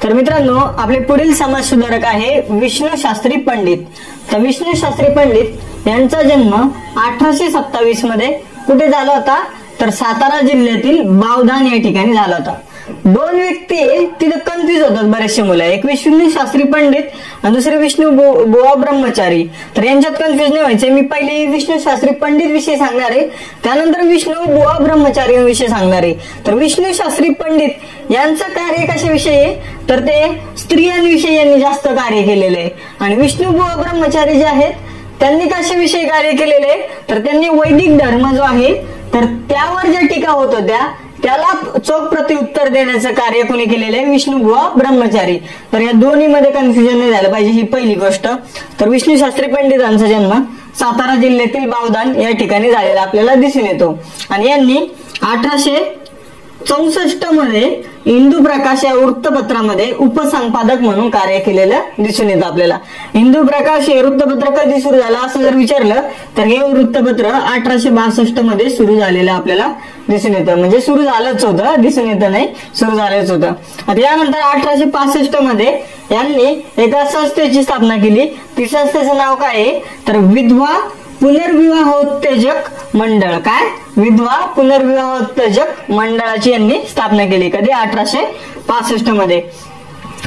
तर मित्रांनो, आपले पुढील समाजसुधारक आहे विष्णू शास्त्री पंडित. तर विष्णू शास्त्री पंडित यांचा जन्म 1827 मध्ये कुठे झाला होता, तर सातारा जिल्ह्यातील बावधान या ठिकाणी झाला होता. दोन व्यक्ती तिथे कन्फ्युज होतात बरेचसे मुलं, एक विष्णू शास्त्री पंडित आणि दुसरे विष्णू बुवा ब्रह्मचारी. तर यांच्यात कन्फ्युज नाही व्हायचे. मी पहिले विष्णू शास्त्री पंडित विषयी सांगणार आहे, त्यानंतर विष्णू बुवा ब्रह्मचारी विषयी सांगणार आहे. तर विष्णू शास्त्री पंडित यांचं कार्य कशाविषयी आहे, तर ते स्त्रियांविषयी यांनी जास्त कार्य केलेलं आहे. आणि विष्णू बुवा ब्रह्मचारी जे आहेत त्यांनी कशाविषयी कार्य केलेले आहे, तर त्यांनी वैदिक धर्म जो आहे तर त्यावर ज्या टीका होत होत्या त्याला चोख प्रत्युत्तर देण्याचं कार्य कोणी केलेलं आहे, विष्णुबुवा ब्रह्मचारी. तर या दोन्ही मध्ये कन्फ्युजन नाही झालं पाहिजे, ही पहिली गोष्ट. तर विष्णू शास्त्री पंडितांचा जन्म सातारा जिल्ह्यातील बावधान या ठिकाणी झालेला आपल्याला दिसून येतो. आणि यांनी 1864 मध्ये हिंदू प्रकाश या वृत्तपत्रामध्ये उपसंपादक म्हणून कार्य केलेलं दिसून येतं आपल्याला. हिंदू प्रकाश हे वृत्तपत्र कधी सुरू झालं असं जर विचारलं तर हे वृत्तपत्र 1862 मध्ये सुरू झालेलं आपल्याला दिसून येतं. म्हणजे सुरू झालंच होतं, दिसून येतं नाही, सुरू झालंच होतं. आता यानंतर 1865 मध्ये यांनी एका संस्थेची स्थापना केली. ती संस्थेचं नाव काय आहे, तर विधवा पुनर्विवाहोत्तेजक मंडळ. काय, विधवा पुनर्विवाहोत्तेजक मंडळाची यांनी स्थापना केली. कधी, 1865 मध्ये.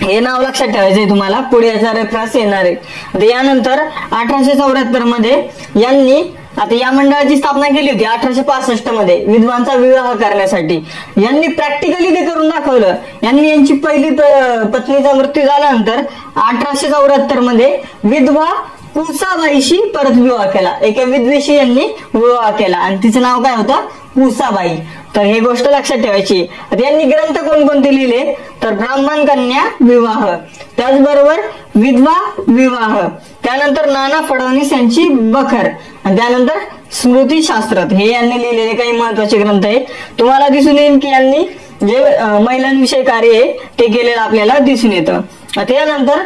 हे नाव लक्षात ठेवायचंय तुम्हाला, पुढे याचा रेफरन्स येणार आहे. यानंतर 1874 मध्ये यांनी आता या मंडळाची स्थापना केली होती 1865 मध्ये विधवांचा विवाह करण्यासाठी. यांनी प्रॅक्टिकली ते करून दाखवलं. यांनी यांची पहिली पत्नीचा मृत्यू झाल्यानंतर 1874 मध्ये विधवा पुसाबाईशी परत विवाह केला. एका विधवेशी यांनी विवाह केला आणि तिचं नाव काय होतं, पुसाबाई. तर ही गोष्ट लक्षात ठेवायची. यांनी ग्रंथ कोणकोणते लिहिले, तर ब्राह्मण कन्या विवाह, त्याचबरोबर विधवा विवाह, त्यानंतर नाना फडणवीस यांची बखर, आणि त्यानंतर स्मृतीशास्त्र. हे यांनी लिहिलेले काही महत्वाचे ग्रंथ आहेत. तुम्हाला दिसून येईल की यांनी जे महिलांविषयी कार्य आहे ते केलेलं आपल्याला दिसून येतं. त्यानंतर